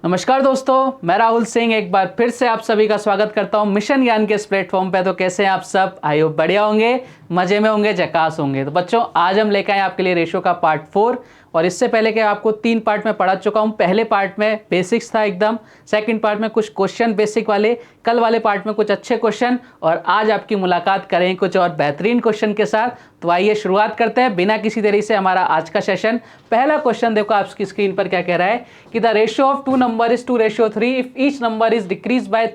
नमस्कार दोस्तों, मैं राहुल सिंह एक बार फिर से आप सभी का स्वागत करता हूं मिशन ज्ञान के इस प्लेटफॉर्म पे। तो कैसे हैं आप सब? आई होप बढ़िया होंगे, मजे में होंगे, झकास होंगे। तो बच्चों, आज हम लेकर आए आपके लिए रेशो का पार्ट 4। और इससे पहले कि आपको 3 पार्ट में पढ़ा चुका हूं। पहले पार्ट में बेसिक्स था एकदम, सेकंड पार्ट में कुछ क्वेश्चन बेसिक वाले, कल वाले पार्ट में कुछ अच्छे क्वेश्चन, और आज आपकी मुलाकात करेंगे कुछ और बेहतरीन क्वेश्चन के साथ। तो आइए शुरुआत करते हैं बिना किसी देरी से हमारा आज का सेशन। पहला क्वेश्चन देखो आपकी स्क्रीन पर क्या कह रहा है कि the ratio of 2 number is 2:3 if each number is decrease by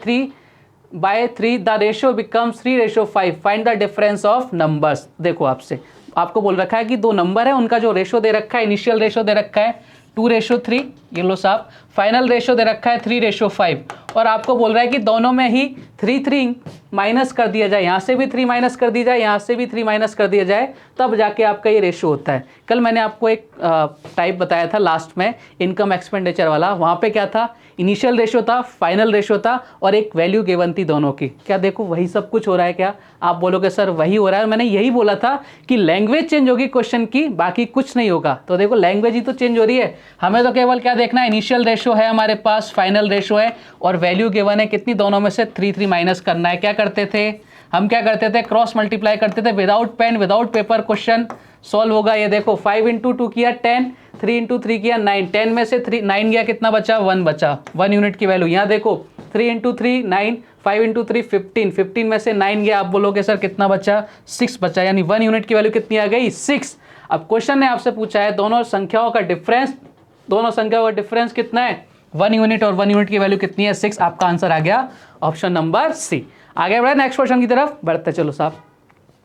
3 the ratio becomes 3:5 find the difference of numbers. देखो आपको बोल रखा है कि 2 नंबर है, उनका जो रेशो दे रखा है, इनिशियल रेशो दे रखा है 2:3, ये लो साहब, फाइनल रेशो दे रखा है 3:5, और आपको बोल रहा है कि दोनों में ही 3 माइनस कर दिया जाए, यहाँ से भी 3 माइनस कर दी जाए, यहाँ से भी 3 माइनस कर दिया जाए, तब जाके आपका ये रेशो होता है। कल मैंने आपको एक टाइप बताया था लास्ट में, इनकम एक्सपेंडिचर वाला। वहाँ पे क्या था? इनिशियल रेशो था, फाइनल रेशो था, और एक वैल्यू गिवन थी दोनों की। क्या देखो वही सब कुछ हो रहा है क्या? आप बोलोगे सर वही हो रहा है। मैंने यही बोला था कि लैंग्वेज चेंज होगी क्वेश्चन की, बाकी कुछ नहीं होगा। तो देखो लैंग्वेज ही तो चेंज हो रही है, हमें तो केवल क्या देखना है, इनिशियल रेशो है हमारे पास, फाइनल रेशो है, और वैल्यू गिवन है कितनी, दोनों में से 3 माइनस करना है। क्या करते थे हम? क्या करते थे? क्रॉस मल्टीप्लाई करते थे, without pen without paper question solve होगा। ये देखो 5 × 2 किया 10, 3 × 3 किया 9, 10 में से 9 गया, कितना बचा? 1 बचा, 1 यूनिट की वैल्यू। यहाँ देखो 3 × 3 9, 5 × 3 15, 15 में से 9 गया, आप बोलोगे सर कितना बचा? 6 बचा, यानी 1 यूनिट की वैल्यू कितनी आ गई? 6। अब क्वेश्चन ने आपसे पूछा है दोनों संख्याओं का डिफरेंस कितना है? 1 यूनिट, और 1 यूनिट की वैल्यू कितनी है? 6। आपका आंसर आ गया ऑप्शन नंबर सी। आगे बढ़े, नेक्स्ट क्वेश्चन की तरफ बढ़ते चलो साहब।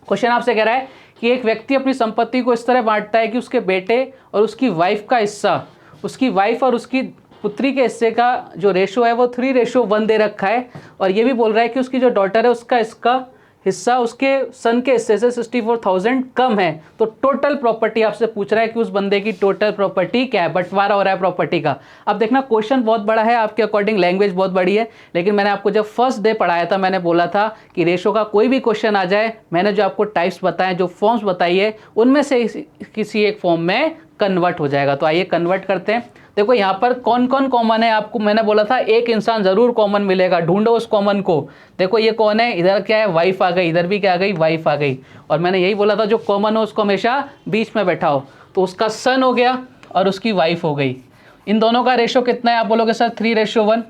क्वेश्चन आपसे कह रहा है कि एक व्यक्ति अपनी संपत्ति को इस तरह बांटता है कि उसके बेटे और उसकी वाइफ का हिस्सा, उसकी वाइफ और उसकी पुत्री के हिस्से का जो रेशो है वो 3:1 दे रखा है। और ये भी बोल रहा है कि उसकी जो डॉटर है उसका इसका हिस्सा उसके सन के हिस्से से 64,000 कम है। तो टोटल प्रॉपर्टी आपसे पूछ रहा है कि उस बंदे की टोटल प्रॉपर्टी क्या है, बंटवारा हो रहा है प्रॉपर्टी का। अब देखना क्वेश्चन बहुत बड़ा है, आपके अकॉर्डिंग लैंग्वेज बहुत बड़ी है, लेकिन मैंने आपको जब फर्स्ट डे पढ़ाया था मैंने बोला था कि रेशो का कोई भी क्वेश्चन आ जाए, मैंने जो आपको टाइप्स बताए, जो फॉर्म्स बताई है, उनमें से किसी एक फॉर्म में कन्वर्ट हो जाएगा। तो आइए कन्वर्ट करते हैं। देखो यहाँ पर कौन कौन कॉमन है, आपको मैंने बोला था एक इंसान जरूर कॉमन मिलेगा, ढूंढो उस कॉमन को। देखो ये कौन है? इधर क्या है? वाइफ आ गई, इधर भी क्या आ गई? वाइफ आ गई। और मैंने यही बोला था जो कॉमन हो उसको हमेशा बीच में बैठाओ। तो उसका सन हो गया और उसकी वाइफ हो गई। इन दोनों का रेशो कितना है? आप बोलोगे सर 3:1।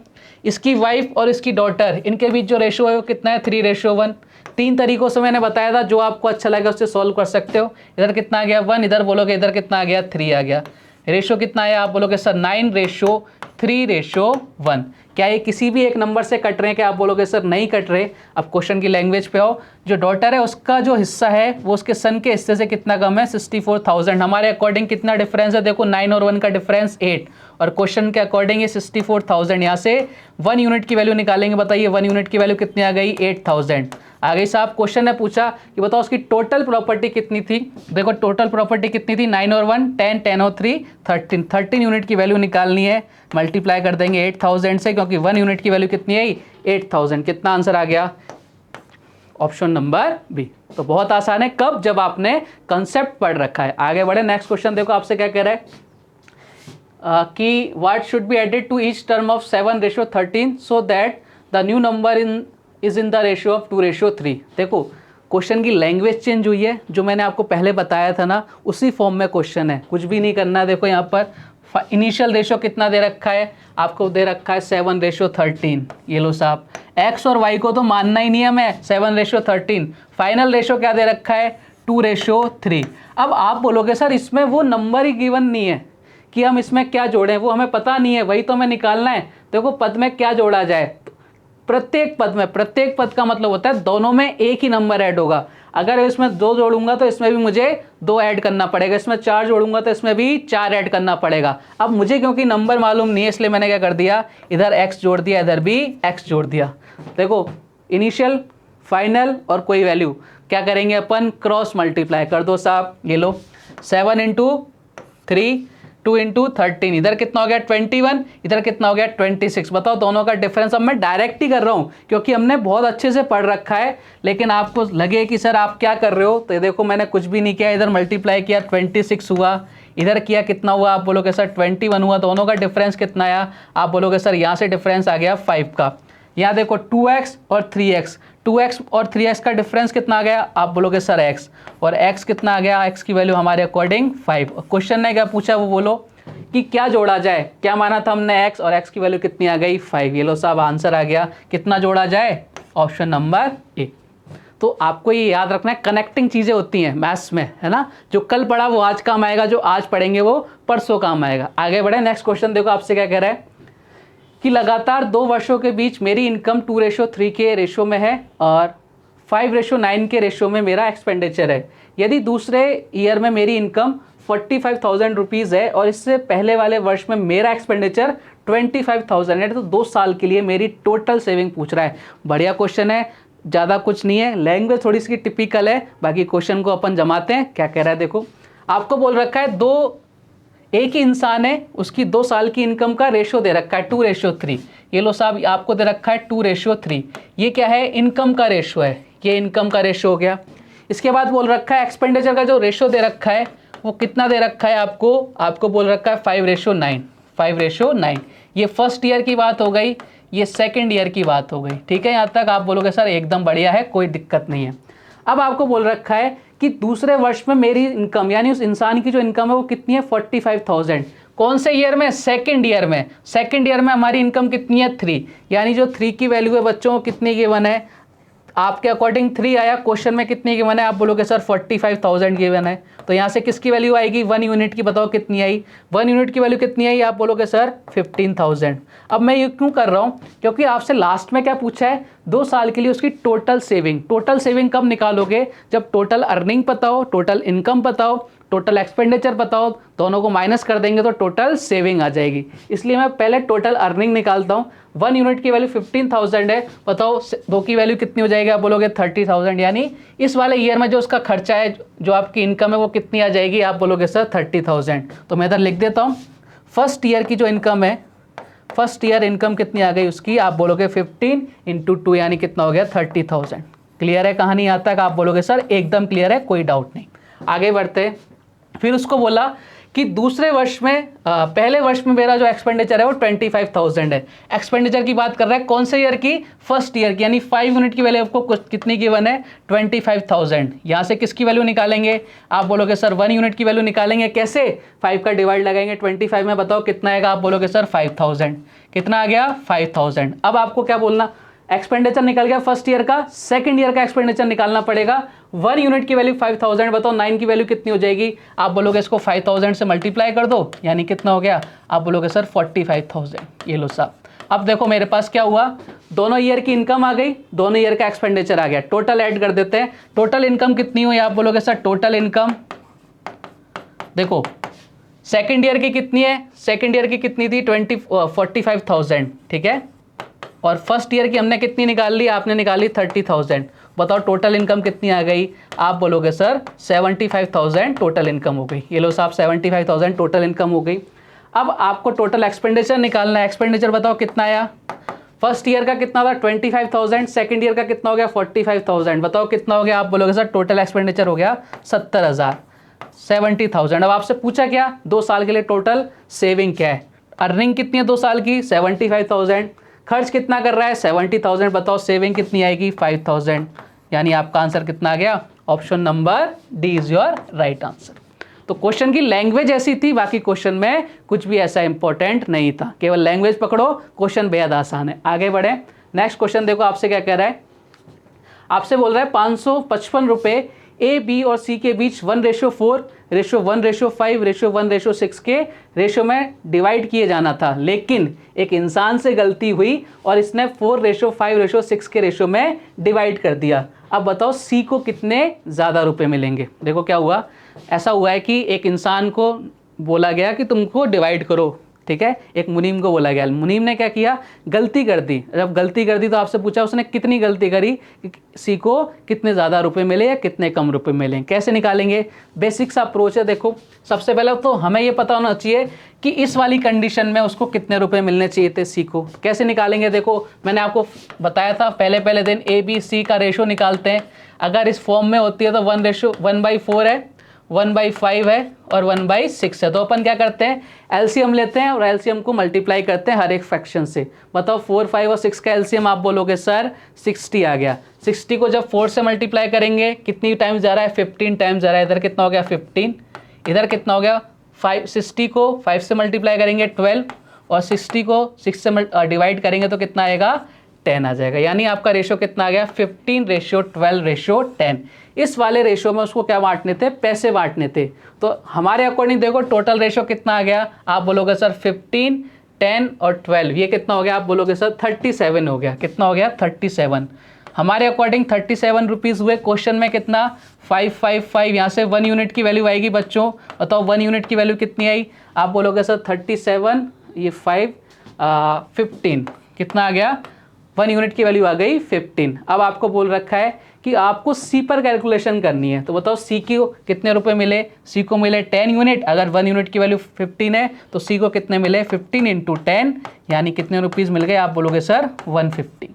इसकी वाइफ और इसकी डॉटर, इनके बीच जो रेशो है वो कितना है? 3:1। 3 तरीकों से मैंने बताया था, जो आपको अच्छा लगे उससे सॉल्व कर सकते हो। इधर कितना आ गया? 1, इधर बोलोगे इधर कितना आ गया? 3 आ गया। रेशो कितना है? आप बोलोगे सर 9:3:1। क्या ये किसी भी एक नंबर से कट रहे हैं? क्या आप बोलोगे सर नहीं कट रहे। अब क्वेश्चन की लैंग्वेज पे आओ। जो डॉटर है उसका जो हिस्सा है वो उसके सन के हिस्से से कितना कम है? 64,000। हमारे अकॉर्डिंग कितना डिफरेंस है? देखो 9 और 1 का डिफरेंस 8, और क्वेश्चन के अकॉर्डिंग ये 64,000। यहाँ से 1 यूनिट की वैल्यू निकालेंगे। बताइए 1 यूनिट की वैल्यू कितनी आ गई? 8,000 आ गई साहब। क्वेश्चन ने पूछा कि बताओ उसकी टोटल प्रॉपर्टी कितनी थी। देखो टोटल प्रॉपर्टी कितनी थी? 9 और 1 10, 10 और 3 13, 13 यूनिट की वैल्यू निकालनी है। मल्टीप्लाई कर देंगे 8,000 से, क्योंकि 1 यूनिट की वैल्यू कितनी आई? 8,000। कितना आंसर आ गया? Option number B. तो बहुत आसान है, कब? जब आपने कंसेप्ट पढ़ रखा है। आगे बढ़े, नेक्स्ट क्वेश्चन देखो आपसे क्या कह रहा है कि what should be added to each term of 7:13 so that the new number is in the ratio of 2:3। देखो क्वेश्चन की लैंग्वेज चेंज हुई है, जो मैंने आपको पहले बताया था ना, उसी फॉर्म में क्वेश्चन है, कुछ भी नहीं करना है। देखो यहाँ पर इनिशियल रेशो कितना दे रखा है? आपको दे रखा है 7:13। ये लो साहब, एक्स और वाई को तो मानना ही नहीं है हमें, 7:13। फाइनल रेशो क्या दे रखा है? 2:3। अब आप बोलोगे सर इसमें वो नंबर ही गिवन नहीं है कि हम इसमें क्या जोड़ें, वो हमें पता नहीं है, वही तो हमें निकालना है। देखो पद में क्या जोड़ा जाए, प्रत्येक पद का मतलब होता है दोनों में एक ही नंबर ऐड होगा। अगर इसमें 2 जोड़ूंगा तो इसमें भी मुझे 2 ऐड करना पड़ेगा, इसमें 4 जोड़ूंगा तो इसमें भी 4 ऐड करना पड़ेगा। अब मुझे क्योंकि नंबर मालूम नहीं है, इसलिए मैंने क्या कर दिया, इधर x जोड़ दिया, इधर भी x जोड़ दिया। देखो इनिशियल, फाइनल और कोई वैल्यू, क्या करेंगे अपन? क्रॉस मल्टीप्लाई कर दो साहब। ये लो 7 × 3 2 × 13, इधर कितना हो गया? 21, इधर कितना हो गया? 26। बताओ दोनों का डिफरेंस। अब मैं डायरेक्ट ही कर रहा हूँ क्योंकि हमने बहुत अच्छे से पढ़ रखा है, लेकिन आपको लगे कि सर आप क्या कर रहे हो, तो देखो मैंने कुछ भी नहीं किया, इधर मल्टीप्लाई किया 26 हुआ, इधर किया कितना हुआ, आप बोलोगे सर 21 हुआ। दोनों का डिफरेंस कितना आया, आप बोलोगे सर यहाँ से डिफरेंस आ गया 5 का। यहाँ देखो 2x और 3x, 2x और 3x का डिफरेंस कितना आ गया, आप बोलोगे सर x, और x कितना आ गया, x की वैल्यू हमारे अकॉर्डिंग 5। क्वेश्चन ने क्या पूछा, वो बोलो कि क्या जोड़ा जाए, क्या माना था हमने x, और x की वैल्यू कितनी आ गई 5। ये लो साहब आंसर आ गया, कितना जोड़ा जाए, ऑप्शन नंबर ए। तो आपको ये याद रखना है, कनेक्टिंग चीज़ें होती हैं मैथ्स में, है ना, जो कल पढ़ा वो आज काम आएगा, जो आज पढ़ेंगे वो परसों काम आएगा। आगे बढ़े, नेक्स्ट क्वेश्चन देखो आपसे क्या कह रहा है कि लगातार 2 वर्षों के बीच मेरी इनकम 2:3 के रेशो में है और 5:9 के रेशो में मेरा एक्सपेंडिचर है। यदि दूसरे ईयर में मेरी इनकम 45,000 रुपीज़ है और इससे पहले वाले वर्ष में मेरा एक्सपेंडिचर 25,000 है, तो 2 साल के लिए मेरी टोटल सेविंग पूछ रहा है। बढ़िया क्वेश्चन है, ज़्यादा कुछ नहीं है, लैंग्वेज थोड़ी सी टिपिकल है, बाकी क्वेश्चन को अपन जमाते हैं। क्या कह रहा है देखो, आपको बोल रखा है एक ही इंसान है, उसकी 2 साल की इनकम का रेशो दे रखा है 2:3। ये लो साहब आपको दे रखा है 2:3। ये क्या है, इनकम का रेशो है, ये इनकम का रेशो हो गया। इसके बाद बोल रखा है एक्सपेंडिचर का जो रेशो दे रखा है वो कितना दे रखा है, आपको बोल रखा है 5:9, 5:9। ये फर्स्ट ईयर की बात हो गई, ये सेकेंड ईयर की बात हो गई। ठीक है, यहाँ तक आप बोलोगे सर एकदम बढ़िया है, कोई दिक्कत नहीं है। अब आपको बोल रखा है कि दूसरे वर्ष में मेरी इनकम, यानी उस इंसान की जो इनकम है वो कितनी है 45,000। कौन से ईयर में, सेकेंड ईयर में। सेकेंड ईयर में हमारी इनकम कितनी है 3, यानी जो 3 की वैल्यू है बच्चों कितनी गिवन है, आपके अकॉर्डिंग 3 आया, क्वेश्चन में कितनी गिवन है, आप बोलोगे सर 45,000 गिवन है। तो यहाँ से किसकी वैल्यू आएगी, 1 यूनिट की, बताओ कितनी आई, 1 यूनिट की वैल्यू कितनी आई, आप बोलोगे सर 15,000। अब मैं ये क्यों कर रहा हूँ, क्योंकि आपसे लास्ट में क्या पूछा है, 2 साल के लिए उसकी टोटल सेविंग। टोटल सेविंग कब निकालोगे, जब टोटल अर्निंग पता हो, टोटल इनकम पता हो, टोटल एक्सपेंडिचर बताओ, दोनों को माइनस कर देंगे तो टोटल सेविंग आ जाएगी। इसलिए मैं पहले टोटल अर्निंग निकालता हूँ। 1 यूनिट की वैल्यू 15,000 है, बताओ 2 की वैल्यू कितनी हो जाएगी, आप बोलोगे 30,000। यानी इस वाले ईयर में जो उसका खर्चा है, जो आपकी इनकम है वो कितनी आ जाएगी, आप बोलोगे सर 30,000। तो मैं इधर लिख देता हूँ, फर्स्ट ईयर की जो इनकम है, फर्स्ट ईयर इनकम कितनी आ गई उसकी, आप बोलोगे 15 × 2 यानी कितना हो गया 30,000। क्लियर है कहानी यहाँ तक, आप बोलोगे सर एकदम क्लियर है, कोई डाउट नहीं। आगे बढ़ते, फिर उसको बोला कि दूसरे वर्ष में पहले वर्ष में मेरा जो एक्सपेंडिचर है वो 25,000 है। एक्सपेंडिचर की बात कर रहा है कौन से ईयर की, फर्स्ट ईयर की, यानी 5 यूनिट की वैल्यू आपको कितनी गिवन है 25,000। यहाँ से किसकी वैल्यू निकालेंगे, आप बोलोगे सर 1 यूनिट की वैल्यू निकालेंगे। कैसे, 5 का डिवाइड लगाएंगे 25 में, बताओ कितना आएगा, आप बोलोगे सर 5,000। कितना आ गया 5,000। अब आपको क्या बोलना, एक्सपेंडिचर निकल गया फर्स्ट ईयर का, सेकंड ईयर का एक्सपेंडिचर निकालना पड़ेगा। 1 यूनिट की वैल्यू 5,000, बताओ 9 की वैल्यू कितनी हो जाएगी, आप बोलोगे इसको 5,000 से मल्टीप्लाई कर दो, यानी कितना हो गया, आप बोलोगे सर 45,000। ये लो साहब, अब देखो मेरे पास क्या हुआ, दोनों ईयर की इनकम आ गई, दोनों ईयर का एक्सपेंडिचर आ गया, टोटल ऐड कर देते हैं। टोटल इनकम कितनी हुई, आप बोलोगे सर टोटल इनकम देखो सेकेंड ईयर की कितनी है, सेकेंड ईयर की कितनी थी 45,000, ठीक है, और फर्स्ट ईयर की हमने कितनी निकाल ली, आपने निकाली 30,000। बताओ टोटल इनकम कितनी आ गई, आप बोलोगे सर 75,000 टोटल इनकम हो गई। ये लो साहब 75,000 टोटल इनकम हो गई। अब आपको टोटल एक्सपेंडिचर निकालना है। एक्सपेंडिचर बताओ कितना आया, फर्स्ट ईयर का कितना था 25,000, सेकेंड ईयर का कितना हो गया 45,000। बताओ कितना हो गया, आप बोलोगे सर टोटल एक्सपेंडिचर हो गया 70,000, 70,000। अब आपसे पूछा क्या, 2 साल के लिए टोटल सेविंग क्या है, अर्निंग कितनी है 2 साल की 75,000, खर्च कितना कर रहा है 70,000, बताओ सेविंग कितनी आएगी 5,000। यानी आपका आंसर कितना आ गया, option number D is your right answer. तो क्वेश्चन की लैंग्वेज ऐसी थी, बाकी क्वेश्चन में कुछ भी ऐसा इंपॉर्टेंट नहीं था, केवल लैंग्वेज पकड़ो, क्वेश्चन बेहद आसान है। आगे बढ़े, नेक्स्ट क्वेश्चन देखो आपसे क्या कह रहा है, आपसे बोल रहा है 555 रुपये ए बी और सी के बीच 1:4, 1:5, 1:6 के रेशो में डिवाइड किए जाना था, लेकिन एक इंसान से गलती हुई और इसने 4:5:6 के रेशो में डिवाइड कर दिया। अब बताओ सी को कितने ज़्यादा रुपए मिलेंगे। देखो क्या हुआ, ऐसा हुआ है कि एक इंसान को बोला गया कि तुमको डिवाइड करो, ठीक है, एक मुनीम को बोला गया, मुनीम ने क्या किया, गलती कर दी। जब गलती कर दी तो आपसे पूछा उसने कितनी गलती करी, सी को कितने ज़्यादा रुपए मिले या कितने कम रुपए मिले। कैसे निकालेंगे, बेसिक सा अप्रोच है। देखो सबसे पहले तो हमें ये पता होना चाहिए कि इस वाली कंडीशन में उसको कितने रुपए मिलने चाहिए थे सी को। कैसे निकालेंगे, देखो मैंने आपको बताया था पहले दिन ए बी सी का रेशो निकालते हैं। अगर इस फॉर्म में होती है तो 1:1/4 है, 1/5 है और 1/6 है। तो अपन क्या करते हैं, एलसीएम लेते हैं और एलसीएम को मल्टीप्लाई करते हैं हर एक फ्रैक्शन से। बताओ 4, 5 और 6 का एलसीएम आप बोलोगे सर 60 आ गया। 60 को जब 4 से मल्टीप्लाई करेंगे कितनी टाइम्स जा रहा है, 15 टाइम्स जा रहा है। इधर कितना हो गया 15, इधर कितना हो गया 5। 60 को 5 से मल्टीप्लाई करेंगे 12 और 60 को 6 से डिवाइड करेंगे तो कितना आएगा 10 आ जाएगा। यानी आपका रेशो कितना आ गया 15:12:10। इस वाले रेशो में उसको क्या बांटने थे, पैसे बांटने थे। तो हमारे अकॉर्डिंग देखो टोटल रेशो कितना आ गया, आप बोलोगे सर 15, 10 और 12, ये कितना हो गया, आप बोलोगे सर 37 हो गया। कितना हो गया 37। हमारे अकॉर्डिंग 37 रुपीज़ हुए। क्वेश्चन में कितना 555, यहाँ से 1 यूनिट की वैल्यू आएगी बच्चों। बताओ 1 यूनिट की वैल्यू कितनी आई, आप बोलोगे सर 37, ये 5 15 कितना आ गया, 1 यूनिट की वैल्यू आ गई 15। अब आपको बोल रखा है कि आपको सी पर कैलकुलेशन करनी है। तो बताओ सी को कितने रुपए मिले, सी को मिले 10 यूनिट। अगर 1 यूनिट की वैल्यू 15 है तो सी को कितने मिले 15 × 10, यानी कितने रुपीज़ मिल गए, आप बोलोगे सर 150।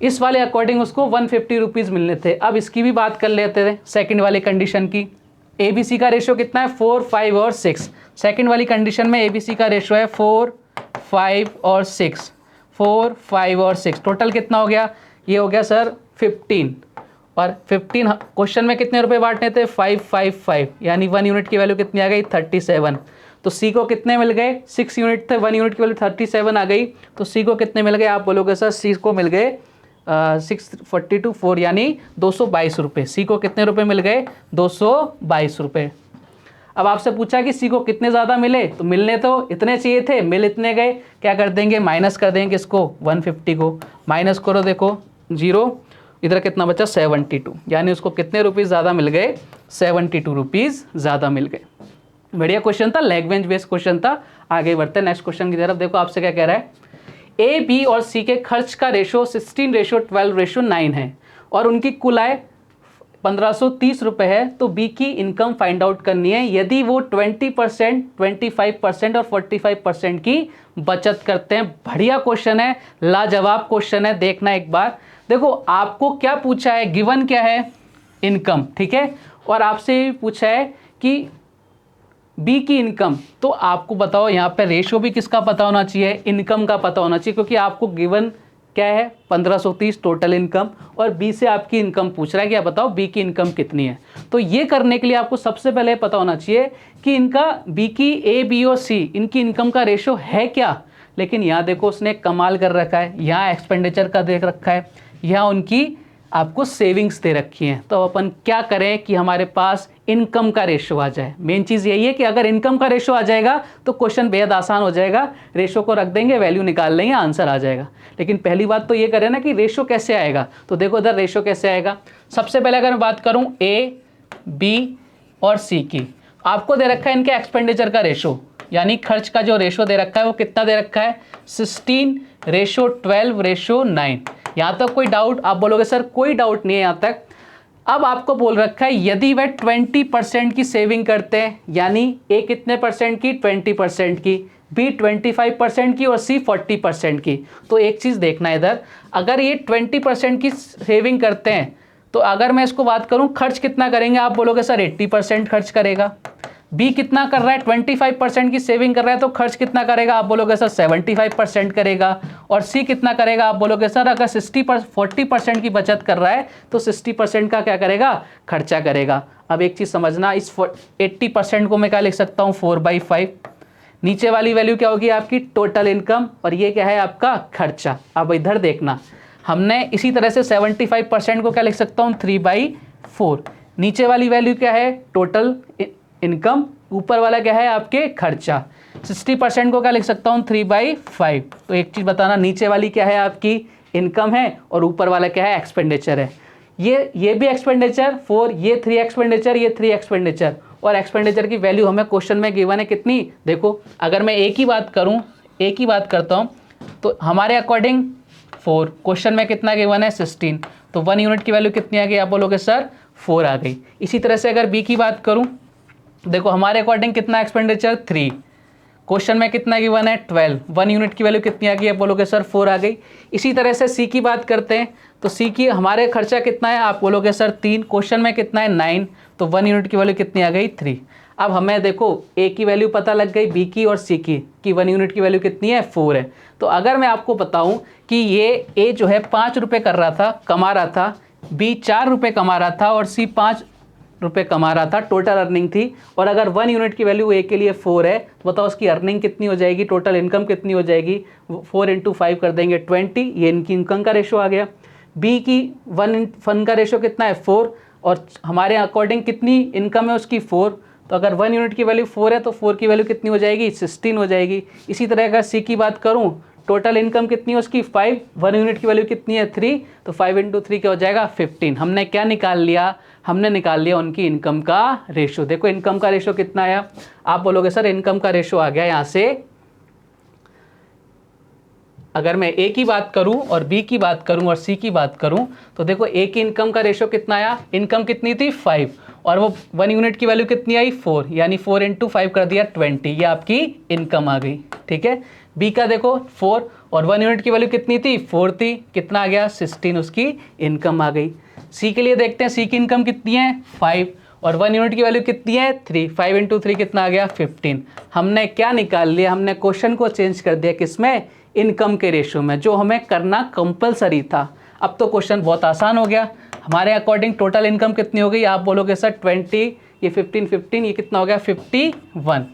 इस वाले अकॉर्डिंग उसको 150 रुपीज़ मिलने थे। अब इसकी भी बात कर लेते थे सेकंड वाली कंडीशन की। ABC का रेशो कितना है 4, 5 और 6। सेकंड वाली कंडीशन में ABC का रेशो है 4, 5 और 6। 4, 5 और 6 टोटल कितना हो गया, ये हो गया सर 15। और 15 क्वेश्चन में कितने रुपए बांटने थे 555, यानी 1 यूनिट की वैल्यू कितनी आ गई 37। तो सी को कितने मिल गए, 6 यूनिट थे, 1 यूनिट की वैल्यू 37 आ गई। तो सी को कितने मिल गए, आप बोलोगे सर सी को मिल गए 642 4, यानी 222 रुपये। सी को कितने रुपए मिल गए 222 रुपये। अब आपसे पूछा कि सी को कितने ज़्यादा मिले, तो मिलने तो इतने चाहिए थे, मिल इतने गए। क्या कर देंगे, माइनस कर देंगे किसको 150 को। माइनस करो, देखो 0, इधर कितना बचा 72, यानी उसको कितने रुपीज़ ज़्यादा मिल गए 72 रुपीज़ ज़्यादा मिल गए। बढ़िया क्वेश्चन था, लैंग्वेज बेस्ड क्वेश्चन था। आगे बढ़ते हैं नेक्स्ट क्वेश्चन की तरफ। देखो आपसे क्या कह रहा है, ए, बी और सी के खर्च का रेशो 16:12:9 है और उनकी कुल आय 1530 रुपये है। तो बी की इनकम फाइंड आउट करनी है यदि वो 20%, 25% और 45% की बचत करते हैं। बढ़िया क्वेश्चन है, लाजवाब क्वेश्चन है, देखना एक बार। देखो आपको क्या पूछा है, गिवन क्या है इनकम, ठीक है, और आपसे पूछा है कि बी की इनकम। तो आपको बताओ यहाँ पे रेशो भी किसका पता होना चाहिए, इनकम का पता होना चाहिए, क्योंकि आपको गिवन क्या है 1530 टोटल इनकम और बी से आपकी इनकम पूछ रहा है कि आप बताओ बी की इनकम कितनी है। तो ये करने के लिए आपको सबसे पहले पता होना चाहिए कि इनका बी की ए, बी और सी इनकी इनकम का रेशो है क्या। लेकिन यहाँ देखो उसने कमाल कर रखा है, यहाँ एक्सपेंडिचर का देख रखा है, यहाँ उनकी आपको सेविंग्स दे रखी हैं। तो अपन क्या करें कि हमारे पास इनकम का रेशो आ जाए। मेन चीज़ यही है कि अगर इनकम का रेशो आ जाएगा तो क्वेश्चन बेहद आसान हो जाएगा। रेशो को रख देंगे, वैल्यू निकाल लेंगे, आंसर आ जाएगा। लेकिन पहली बात तो ये करें ना कि रेशो कैसे आएगा। तो देखो इधर रेशो कैसे आएगा। सबसे पहले अगर मैं बात करूँ ए, बी और सी की, आपको दे रखा है इनके एक्सपेंडिचर का रेशो, यानी खर्च का जो रेशो दे रखा है वो कितना दे रखा है 16:12:9। यहाँ तक कोई डाउट, आप बोलोगे सर कोई डाउट नहीं है यहाँ तक। अब आपको बोल रखा है यदि वह 20% की सेविंग करते हैं, यानी ए कितने परसेंट की 20% की, बी 25% की और सी 40% की। तो एक चीज़ देखना इधर, अगर ये 20% की सेविंग करते हैं तो अगर मैं इसको बात करूं खर्च कितना करेंगे, आप बोलोगे सर 80% खर्च करेगा। बी कितना कर रहा है 25% की सेविंग कर रहा है तो खर्च कितना करेगा, आप बोलोगे सर 75% करेगा। और सी कितना करेगा, आप बोलोगे सर अगर 40% की बचत कर रहा है तो 60% का क्या करेगा, खर्चा करेगा। अब एक चीज़ समझना, इस 80% को मैं क्या लिख सकता हूँ 4/5। नीचे वाली वैल्यू क्या होगी आपकी टोटल इनकम और ये क्या है आपका खर्चा। अब इधर देखना, हमने इसी तरह से 75% को क्या लिख सकता हूँ 3/4। नीचे वाली वैल्यू क्या है टोटल इनकम, ऊपर वाला क्या है आपके खर्चा। 60% को क्या लिख सकता हूँ 3/5। तो एक चीज़ बताना, नीचे वाली क्या है आपकी इनकम है और ऊपर वाला क्या है एक्सपेंडिचर है। ये भी एक्सपेंडिचर 4, ये 3 एक्सपेंडिचर, ये 3 एक्सपेंडिचर। और एक्सपेंडिचर की वैल्यू हमें क्वेश्चन में गिवन है कितनी, देखो अगर मैं एक ही बात करता हूँ तो हमारे अकॉर्डिंग 4, क्वेश्चन में कितना गिवन है 16, तो 1 यूनिट की वैल्यू कितनी आ गई, आप बोलोगे सर 4 आ गई। इसी तरह से अगर बी की बात करूँ, देखो हमारे अकॉर्डिंग कितना एक्सपेंडिचर 3, क्वेश्चन में कितना गिवन है 12, 1 यूनिट की वैल्यू कितनी आ गई? आप बोलोगे सर 4 आ गई। इसी तरह से सी की बात करते हैं, तो सी की हमारे खर्चा कितना है? आप बोलोगे सर 3, क्वेश्चन में कितना है 9, तो 1 यूनिट की वैल्यू कितनी आ गई? 3। अब हमें देखो ए की वैल्यू पता लग गई, बी की और सी की 1 यूनिट की वैल्यू कितनी है? 4 है। तो अगर मैं आपको बताऊं कि ये ए जो है 5 रुपये कर रहा था, कमा रहा था, बी 4 रुपये कमा रहा था और सी 5 रुपये कमा रहा था, टोटल अर्निंग थी, और अगर 1 यूनिट की वैल्यू ए के लिए 4 है, तो बताओ उसकी अर्निंग कितनी हो जाएगी, टोटल इनकम कितनी हो जाएगी? 4 × 5 कर देंगे 20, ये इनकी इनकम का रेशो आ गया। बी की 1 का रेशो कितना है? 4, और हमारे अकॉर्डिंग कितनी इनकम है उसकी? 4। तो अगर 1 यूनिट की वैल्यू 4 है तो 4 की वैल्यू कितनी हो जाएगी? 16 हो जाएगी। इसी तरह अगर सी की बात करूं, टोटल इनकम कितनी है उसकी? 5, 1 यूनिट की वैल्यू कितनी है? 3, तो 5 × 3 क्या हो जाएगा? 15। हमने क्या निकाल लिया? हमने निकाल लिया उनकी इनकम का रेशो। देखो इनकम का रेशो कितना आया? आप बोलोगे सर इनकम का रेशो आ गया यहाँ से, अगर मैं ए की बात करूं और बी की बात करूं और सी की बात करूं, तो देखो ए की इनकम का रेशो कितना आया? इनकम कितनी थी? 5, और वो 1 यूनिट की वैल्यू कितनी आई? 4, यानी 4 × 5 कर दिया 20, ये आपकी इनकम आ गई। ठीक है। बी का देखो 4 और 1 यूनिट की वैल्यू कितनी थी? 4 थी, कितना आ गया? 16, उसकी इनकम आ गई। सी के लिए देखते हैं, सी की इनकम कितनी है? 5, और 1 यूनिट की वैल्यू कितनी है? 3, 5 × 3 कितना आ गया? 15। हमने क्या निकाल लिया? हमने क्वेश्चन को चेंज कर दिया, किसमें? इनकम के रेशो में, जो हमें करना कंपलसरी था। अब तो क्वेश्चन बहुत आसान हो गया। हमारे अकॉर्डिंग टोटल इनकम कितनी हो गई? आप बोलोगे सर 20, ये 15, 15, ये कितना हो गया? 51।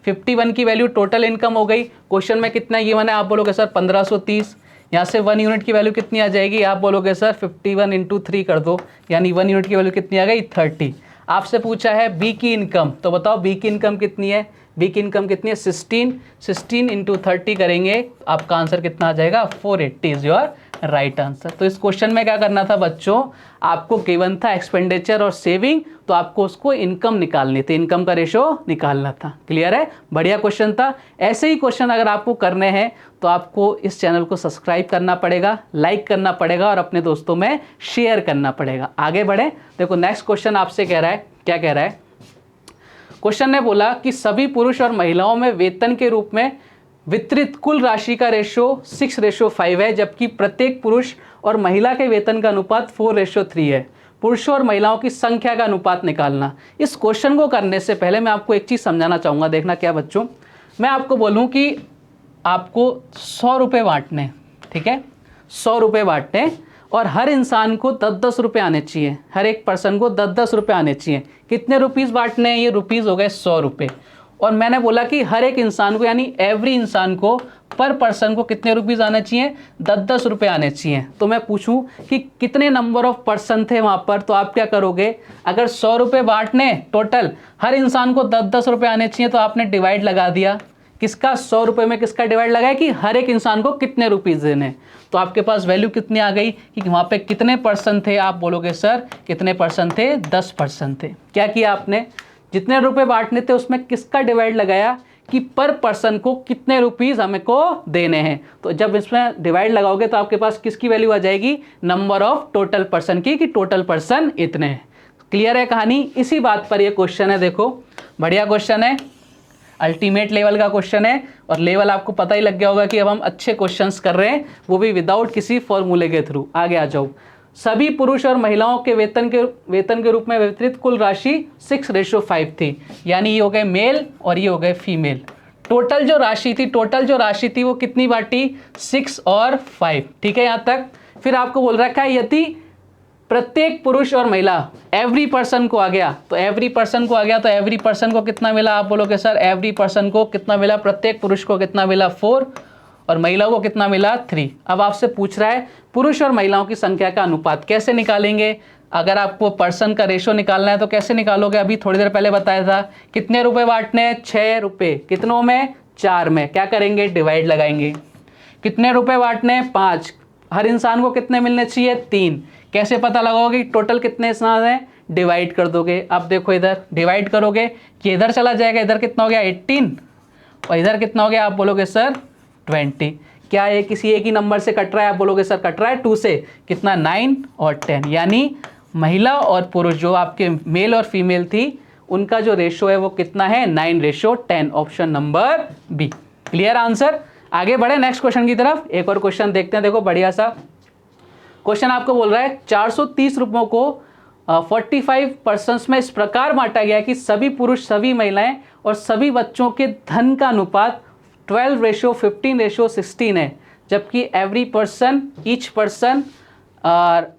51 की वैल्यू टोटल इनकम हो गई। क्वेश्चन में कितना गिवन है? आप बोलोगे सर 1530। यहाँ से 1 यूनिट की वैल्यू कितनी आ जाएगी? आप बोलोगे सर 51 × 3 कर दो, यानी 1 यूनिट की वैल्यू कितनी आ गई? 30। आपसे पूछा है बी की इनकम, तो बताओ बी की इनकम कितनी है? बी की इनकम कितनी है? 16 × 30 करेंगे, आपका आंसर कितना आ जाएगा? 480 इज योर राइट आंसर। तो इस क्वेश्चन में क्या करना था बच्चों? आपको गिवन था एक्सपेंडिचर और सेविंग, तो आपको उसको इनकम निकालनी थी, इनकम का रेशो निकालना था। क्लियर है? बढ़िया क्वेश्चन था। ऐसे ही क्वेश्चन अगर आपको करने हैं तो आपको इस चैनल को सब्सक्राइब करना पड़ेगा, लाइक करना पड़ेगा और अपने दोस्तों में शेयर करना पड़ेगा। आगे बढ़े। देखो नेक्स्ट क्वेश्चन आपसे कह रहा है, क्या कह रहा है? क्वेश्चन ने बोला कि सभी पुरुष और महिलाओं में वेतन के रूप में वितरित कुल राशि का रेशो 6:5 है, जबकि प्रत्येक पुरुष और महिला के वेतन का अनुपात 4:3 है। पुरुषों और महिलाओं की संख्या का अनुपात निकालना। इस क्वेश्चन को करने से पहले मैं आपको एक चीज़ समझाना चाहूँगा। देखना क्या बच्चों, मैं आपको बोलूँ कि आपको 100 रुपये बांटने, ठीक है, 100 रुपये बांटने, और हर इंसान को 10-10 रुपये आने चाहिए, हर एक पर्सन को 10-10 रुपये आने चाहिए। कितने रुपीज़ बांटने हैं? ये रुपीज़ हो गए 100 रुपये। और मैंने बोला कि हर एक इंसान को, यानी एवरी इंसान को, पर पर्सन को कितने रुपीज़ आने चाहिए? 10-10 रुपये आने चाहिए। तो मैं पूछूं कि कितने नंबर ऑफ पर्सन थे वहाँ पर, तो आप क्या करोगे? अगर 100 रुपये बांटने टोटल, हर इंसान को 10-10 रुपये आने चाहिए, तो आपने डिवाइड लगा दिया। किसका? 100 रुपये में किसका डिवाइड लगाया कि हर एक इंसान को कितने रुपीज़ देने। तो आपके पास वैल्यू कितनी आ गई कि वहाँ पे कितने पर्सन थे? आप बोलोगे सर कितने पर्सन थे? 10 पर्सन थे। क्या किया आपने? जितने रुपए बांटने थे उसमें किसका डिवाइड लगाया कि पर पर्सन को कितने रुपीज़ हमें को देने हैं। तो जब इसमें डिवाइड लगाओगे तो आपके पास किसकी वैल्यू आ जाएगी? नंबर ऑफ टोटल पर्सन की, कि टोटल पर्सन इतने हैं। क्लियर है कहानी? इसी बात पर ये क्वेश्चन है। देखो बढ़िया क्वेश्चन है, अल्टीमेट लेवल का क्वेश्चन है, और लेवल आपको पता ही लग गया होगा कि अब हम अच्छे क्वेश्चंस कर रहे हैं, वो भी विदाउट किसी फॉर्मूले के थ्रू। आगे आ जाओ। सभी पुरुष और महिलाओं के वेतन के रूप में वितरित कुल राशि 6:5 थी, यानी ये हो गए मेल और ये हो गए फीमेल। टोटल जो राशि थी वो कितनी बांटी? 6 और 5। ठीक है यहाँ तक। फिर आपको बोल रखा है यदि प्रत्येक पुरुष और महिला, एवरी पर्सन को आ गया, तो एवरी पर्सन को कितना मिला? आप बोलोगे सर एवरी पर्सन को कितना मिला? प्रत्येक पुरुष को कितना मिला? 4, और महिलाओं को कितना मिला? 3। अब आपसे पूछ रहा है पुरुष और महिलाओं की संख्या का अनुपात कैसे निकालेंगे? अगर आपको पर्सन का रेशो निकालना है तो कैसे निकालोगे? अभी थोड़ी देर पहले बताया था। कितने रुपए बांटने हैं? 6 रुपये। कितनों में? 4 में। क्या करेंगे? डिवाइड लगाएंगे। कितने रुपए बांटने हैं? 5। हर इंसान को कितने मिलने चाहिए? 3। कैसे पता लगाओगे टोटल कितने इंसान हैं? डिवाइड कर दोगे। अब देखो इधर डिवाइड करोगे कि इधर चला जाएगा, इधर कितना हो गया? 18, और इधर कितना हो गया? आप बोलोगे सर 20। क्या ये किसी एक ही नंबर से कट रहा है? आप बोलोगे सर कट रहा है 2 से। कितना? 9 और 10। यानी महिला और पुरुष जो आपके मेल और फीमेल थी, उनका जो रेशो है वो कितना है 9:10, option number B. Clear answer. आगे बढ़े नेक्स्ट क्वेश्चन की तरफ। एक और क्वेश्चन देखते हैं। देखो बढ़िया सा क्वेश्चन आपको बोल रहा है 430 रुपयों को 45% में इस प्रकार बांटा गया कि सभी पुरुष, सभी महिलाएं और सभी बच्चों के धन का अनुपात 12:15:16 है, जबकि एवरी पर्सन, ईच पर्सन और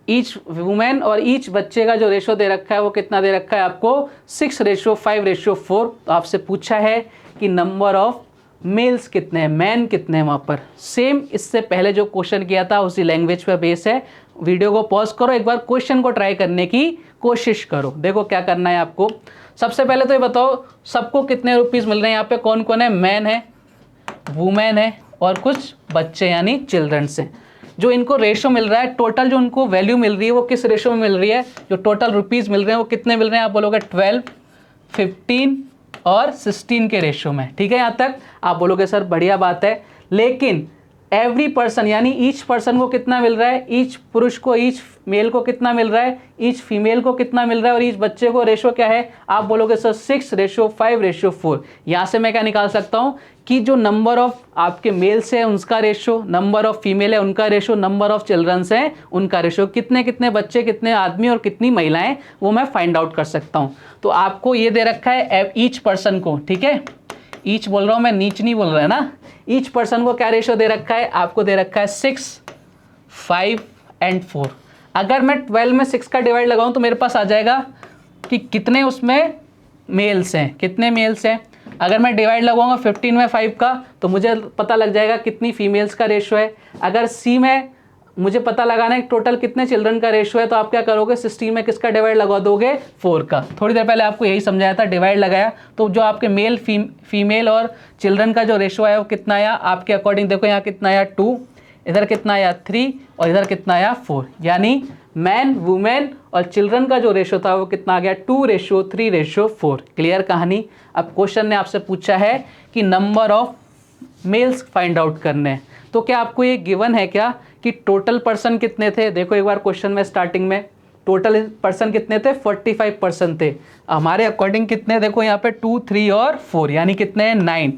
ईच वुमेन और ईच बच्चे का जो रेशो दे रखा है वो कितना दे रखा है आपको 6:5:4। तो आपसे पूछा है कि नंबर ऑफ मेल्स कितने हैं, मैन कितने हैं वहाँ पर। सेम इससे पहले जो क्वेश्चन किया था उसी लैंग्वेज पे बेस है। वीडियो को पॉज करो, एक बार क्वेश्चन को ट्राई करने की कोशिश करो। देखो क्या करना है आपको। सबसे पहले तो ये बताओ सबको कितने रुपीज़ मिल रहे हैं। यहाँ पे कौन कौन है, मैन है, वुमेन है और कुछ बच्चे यानी चिल्ड्रंस हैं। जो इनको रेशो मिल रहा है, टोटल जो उनको वैल्यू मिल रही है वो किस रेशो में मिल रही है, जो टोटल रुपीज़ मिल रहे हैं वो कितने मिल रहे हैं, आप बोलोगे 12, 15 और 16 के रेशो में। ठीक है, यहाँ तक आप बोलोगे सर बढ़िया बात है, लेकिन एवरी पर्सन यानी ईच पर्सन को कितना मिल रहा है, ईच पुरुष को, ईच मेल को कितना मिल रहा है, ईच फीमेल को कितना मिल रहा है और ईच बच्चे को रेशो क्या है, आप बोलोगे सर 6:5:4। यहाँ से मैं क्या निकाल सकता हूँ कि जो नंबर ऑफ आपके मेल्स है उनका रेशो, नंबर ऑफ फीमेल है उनका रेशो, नंबर ऑफ चिल्ड्रंस है उनका रेशो, कितने कितने बच्चे, कितने आदमी और कितनी महिलाएं, वो मैं फाइंड आउट कर सकता हूँ। तो आपको ये दे रखा है ईच पर्सन को, ठीक है, ईच बोल रहा हूँ मैं, नीच नहीं बोल रहा है ना। ईच पर्सन को क्या रेशो दे रखा है, आपको दे रखा है 6, 5 और 4। अगर मैं 12 में 6 का डिवाइड लगाऊं तो मेरे पास आ जाएगा कि कितने उसमें मेल्स हैं, कितने मेल्स हैं। अगर मैं डिवाइड लगाऊंगा 15 में 5 का तो मुझे पता लग जाएगा कितनी फीमेल्स का रेशो है। अगर सी में मुझे पता लगाना है टोटल कितने चिल्ड्रन का रेशो है, तो आप क्या करोगे 16 में किसका डिवाइड लगा दोगे, 4 का। थोड़ी देर पहले आपको यही समझाया था, डिवाइड लगाया तो जो आपके मेल फीमेल और चिल्ड्रन का जो रेशो आया वो कितना आया आपके अकॉर्डिंग। देखो यहाँ कितना आया 2, इधर कितना आया 3 और इधर कितना आया 4, यानी मैन, वुमेन और चिल्ड्रन का जो रेशो था वो कितना आ गया 2:3:4। क्लियर कहानी। अब क्वेश्चन ने आपसे पूछा है कि number of males find out करने हैं, तो क्या आपको ये गिवन है क्या कि टोटल पर्सन कितने थे। देखो एक बार क्वेश्चन में स्टार्टिंग में टोटल पर्सन कितने थे, 45 पर्सन थे। हमारे अकॉर्डिंग कितने, देखो यहाँ पे 2, 3 और 4 यानी कितने हैं 9,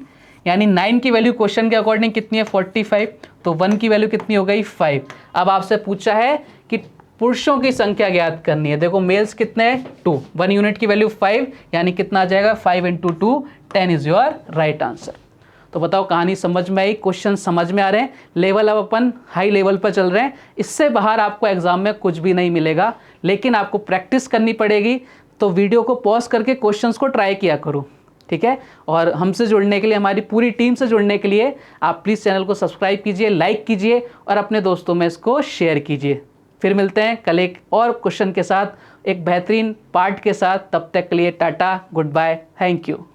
यानी 9 की वैल्यू क्वेश्चन के अकॉर्डिंग कितनी है 45, तो 1 की वैल्यू कितनी हो गई 5। अब आपसे पूछा है कि पुरुषों की संख्या ज्ञात करनी है। देखो मेल्स कितने हैं 2, 1 यूनिट की वैल्यू 5 यानी कितना आ जाएगा 5 × 2 10 इज योर राइट आंसर। तो बताओ कहानी समझ में आई, क्वेश्चन समझ में आ रहे हैं। लेवल अब अपन हाई लेवल पर चल रहे हैं, इससे बाहर आपको एग्जाम में कुछ भी नहीं मिलेगा, लेकिन आपको प्रैक्टिस करनी पड़ेगी। तो वीडियो को पॉज करके क्वेश्चंस को ट्राई किया करो, ठीक है। और हमसे जुड़ने के लिए, हमारी पूरी टीम से जुड़ने के लिए आप प्लीज़ चैनल को सब्सक्राइब कीजिए, लाइक कीजिए और अपने दोस्तों में इसको शेयर कीजिए। फिर मिलते हैं कल एक और क्वेश्चन के साथ, एक बेहतरीन पार्ट के साथ। तब तक के लिए tata, good bye, thank you.